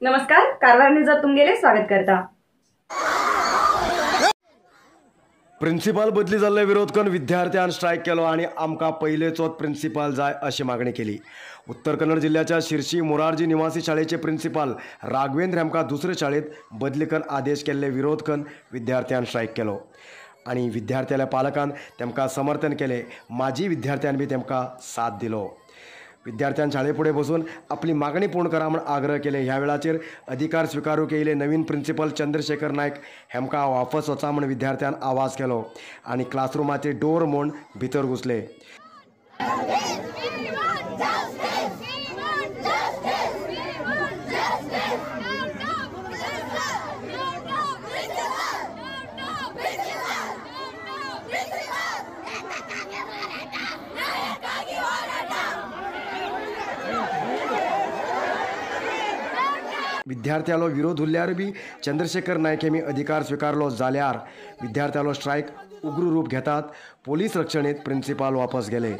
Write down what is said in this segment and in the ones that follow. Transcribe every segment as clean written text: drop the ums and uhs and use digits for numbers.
नमस्कार, कारवार न्यूजात तुमगेले स्वागत करता। प्रिन्सिपाल बदली जाल्ले विरोध करून विद्यार्थ्यांनी स्ट्रायक केलो आणि आमकां पयलेचोच प्रिन्सिपाल जाय अशी मागणी केली। उत्तर कन्नड जिल्ह्याच्या शिर्शी मोरारजी निवासी शाळेचे प्रिन्सिपाल राघवेंद्र हेमकां दुसरे शाळेत बदली करून आदेश केल्ले विरोध करून विद्यार्थ्यांनी स्ट्रायक केलो आणि विद्यार्थ्याल्या पालकान तेमकां समर्थन केले। माजी विद्यार्थ्यांनी बी तेमकां साथ दिलो। विद्यार्थ्यांनी शाळेपुढे बसून आपली मागणी पूर्ण करा म्हणून आग्रह केले। ह्या वेळाचेर अधिकार स्वीकारूंक येयले नवीन प्रिन्सिपल चंद्रशेखर नायक हेमकां वापस वचा म्हणून विद्यार्थ्यांनी आवाज केलो आणि क्लासरूमाचे डोर मोडून भितर घुसले। विद्यार्थ्यालो विरोध उरल्यार बी चंद्रशेखर नायक हेमी अधिकार स्वीकारलो जाल्यार विद्यार्थ्यालो स्ट्रायक उग्र रूप घेतात। पोलीस रक्षणेत प्रिन्सिपाल वापस गेले।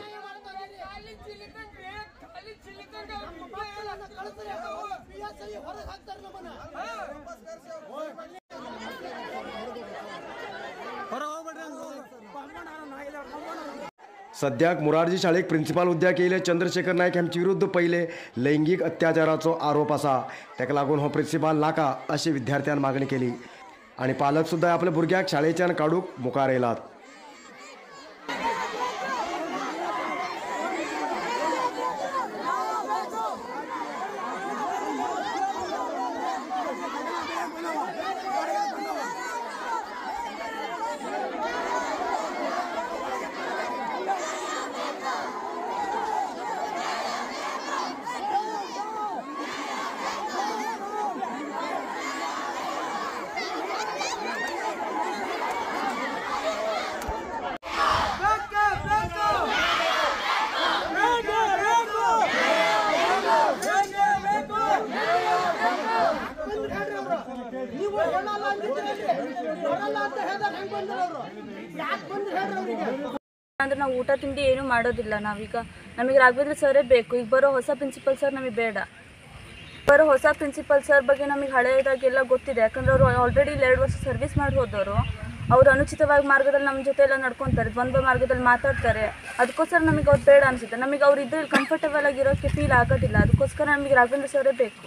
सद्याक मोरारजी शाळेक प्रिन्सिपाल हुद्द्याक येयले चंद्रशेखर नायक हेमचे विरुद्ध पहिले लैंगिक अत्याचाराचो आरोप आसा। तेका लागून हो प्रिन्सिपाल नाका अशी विद्यार्थ्यांनी मागणी केली आणि पालक सुद्धा आपल्या भुरग्याक शाळेच्यान काडूक मुखार येयलात। ಅಂದ್ರೆ ನಾವು ಊಟ ತಿಂಡಿ ಏನು ಮಾಡೋದಿಲ್ಲ। ನಾವೀಗ ನಮಗೆ ರಾಘವೇಂದ್ರ ಸರೇ ಬೇಕು। ಈಗ ಬರೋ ಹೊಸ ಪ್ರಿನ್ಸಿಪಲ್ ಸರ್ ನಮಗೆ ಬೇಡ। ಬರೋ ಹೊಸ ಪ್ರಿನ್ಸಿಪಲ್ ಸರ್ ಬಗ್ಗೆ ನಮಗೆ ಹಳೆಯದಾಗೆಲ್ಲ ಗೊತ್ತಿದೆ, ಯಾಕಂದ್ರೆ ಅವರು ಆಲ್ರೆಡಿ 2 ವರ್ಷ ಸರ್ವಿಸ್ ಮಾಡಿ ಹೋದವರು। ಅವರು ಅನುಚಿತವಾಗಿ ಮಾರ್ಗದಲ್ಲಿ ನಮ್ಮ ಜೊತೆ ಎಲ್ಲ ನಡ್ಕೊತಾರೆ, ದ್ವಂದ್ವ ಮಾರ್ಗದಲ್ಲಿ ಮಾತಾಡ್ತಾರೆ। ಅದಕ್ಕೋಸ್ಕರ ನಮಗೆ ಅವ್ರು ಬೇಡ ಅನಿಸುತ್ತೆ। ನಮಗೆ ಅವ್ರು ಇದ್ರಲ್ಲಿ ಕಂಫರ್ಟಬಲ್ ಆಗಿರೋಕ್ಕೆ ಫೀಲ್ ಆಗೋದಿಲ್ಲ। ಅದಕ್ಕೋಸ್ಕರ ನಮಗೆ ರಾಘವೇಂದ್ರ ಸರೇ ಬೇಕು।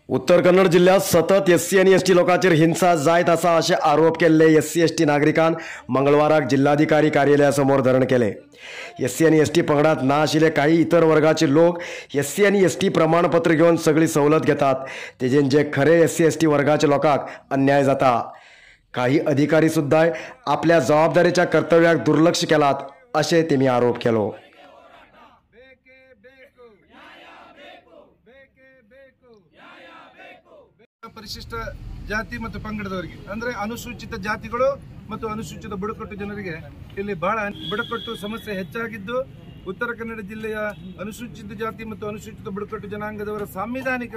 उत्तर कन्नड जिल्ह्यात सतत एससी आणि एसटी लोकांचेर हिंसा जायत आसा असे आरोप केल्ले एससी एसटी नागरिकान मंगळवाराक जिल्हाधिकारी कार्यालयासमोर धरण केले। एससी आणि एसटी पंगडात ना आशिल्ले काही इतर वर्गाचे लोक एससी आणि एसटी प्रमाणपत्र घेऊन सगळी सवलत घेतात, तेजेन जे खरे एससी एसटी वर्गाच्या लोकांक अन्याय जाता। काही अधिकारी सुद्धा आपल्या जबाबदारीच्या कर्तव्याक दुर्लक्ष केलात असे तेमी आरोप केलो। ಪರಿಶಿಷ್ಟ ಜಾತಿ ಮತ್ತು ಪಂಗಡದವರಿಗೆ ಅಂದ್ರೆ ಅನುಸೂಚಿತ ಜಾತಿಗಳು ಮತ್ತು ಅನುಸೂಚಿತ ಬುಡಕಟ್ಟು ಜನರಿಗೆ ಇಲ್ಲಿ ಬಹಳ ಬುಡಕಟ್ಟು ಸಮಸ್ಯೆ ಹೆಚ್ಚಾಗಿದ್ದು ಉತ್ತರ ಕನ್ನಡ ಜಿಲ್ಲೆಯ ಅನುಸೂಚಿತ ಜಾತಿ ಮತ್ತು ಅನುಸೂಚಿತ ಬುಡಕಟ್ಟು ಜನಾಂಗದವರ ಸಾಂವಿಧಾನಿಕ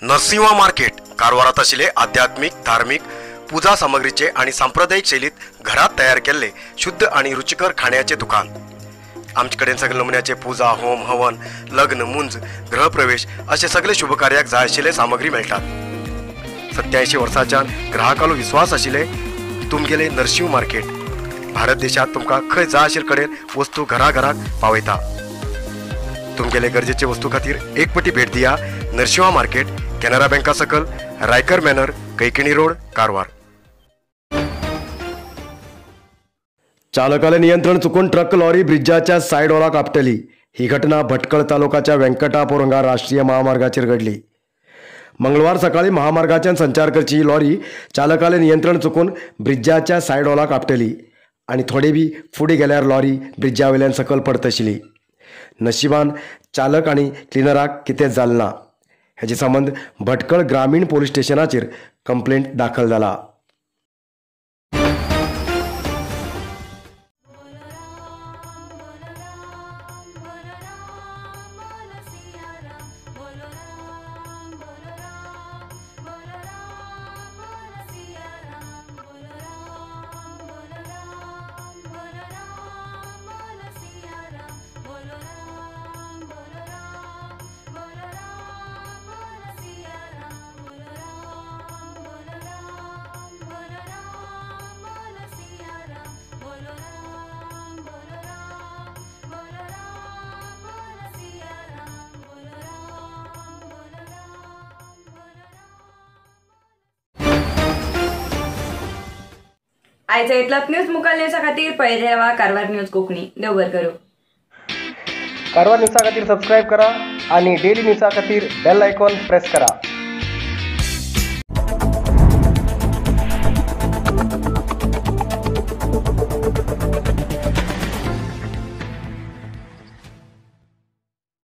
नरसिंह मार्केट कारवारात आशिल्ले आध्यात्मिक धार्मिक पूजा सामग्रीचे आणि सांप्रदायिक शैलीत घरात तयार केल्ले शुद्ध आणि रुचिकर खाण्याचे दुकान। आमचे कडेन सगळे नमुन्याचे पूजा होम हवन लग्न मुंज गृहप्रवेश असे सगळे शुभ कार्याक जाय आशिल्ले सामग्री मेळटात। 87 वर्सांच्या ग्राहकालो विश्वास आशिल्ले तुमगेले नरसिंह मार्केट। भारत देशात तुमकां खंय जाय आशिल्ले कडेन वस्तू घराघराक पावयता। तुमगेले गरजेचे वस्तू खातीर एक पटी भेट दिया। नरसिंह मार्केट, कॅनरा बँका सकल, रायकर मॅनर, कैकिणी रोड, कारवार। चालकाले नियंत्रण चुकून ट्रक लॉरी ब्रिजाच्या साइड वॉलाक आपटली। ही घटना भटकळ तालुक्याच्या व्यंकटापुरंगा राष्ट्रीय महामार्गाचेर घडली। मंगळवार सकाळी महामार्गाच्यान संचार करची ही लॉरी चालकाले नियंत्रण चुकून ब्रिजाच्या साइड वॉलाक आपटली आणि थोडे बी फुडें गेल्यार लॉरी ब्रिजा वयल्यान सकल पडत आशिल्ली। नशिबान चालक आणि क्लिनराक कितें जालें ना। हेचे संबंध भटकळ ग्रामीण पोलीस स्टेशनाचेर कंप्लेंट दाखल जाला। आयच्या इतलात न्यूज मुखाल न्यूजा खातीर पळयत रावा कारवार न्यूज कोंकणी. देव बरें करूं. कारवार न्यूजा खातीर सबस्क्राईब करा आणि डेली न्यूजा खातीर बेल आयकॉन प्रेस करा.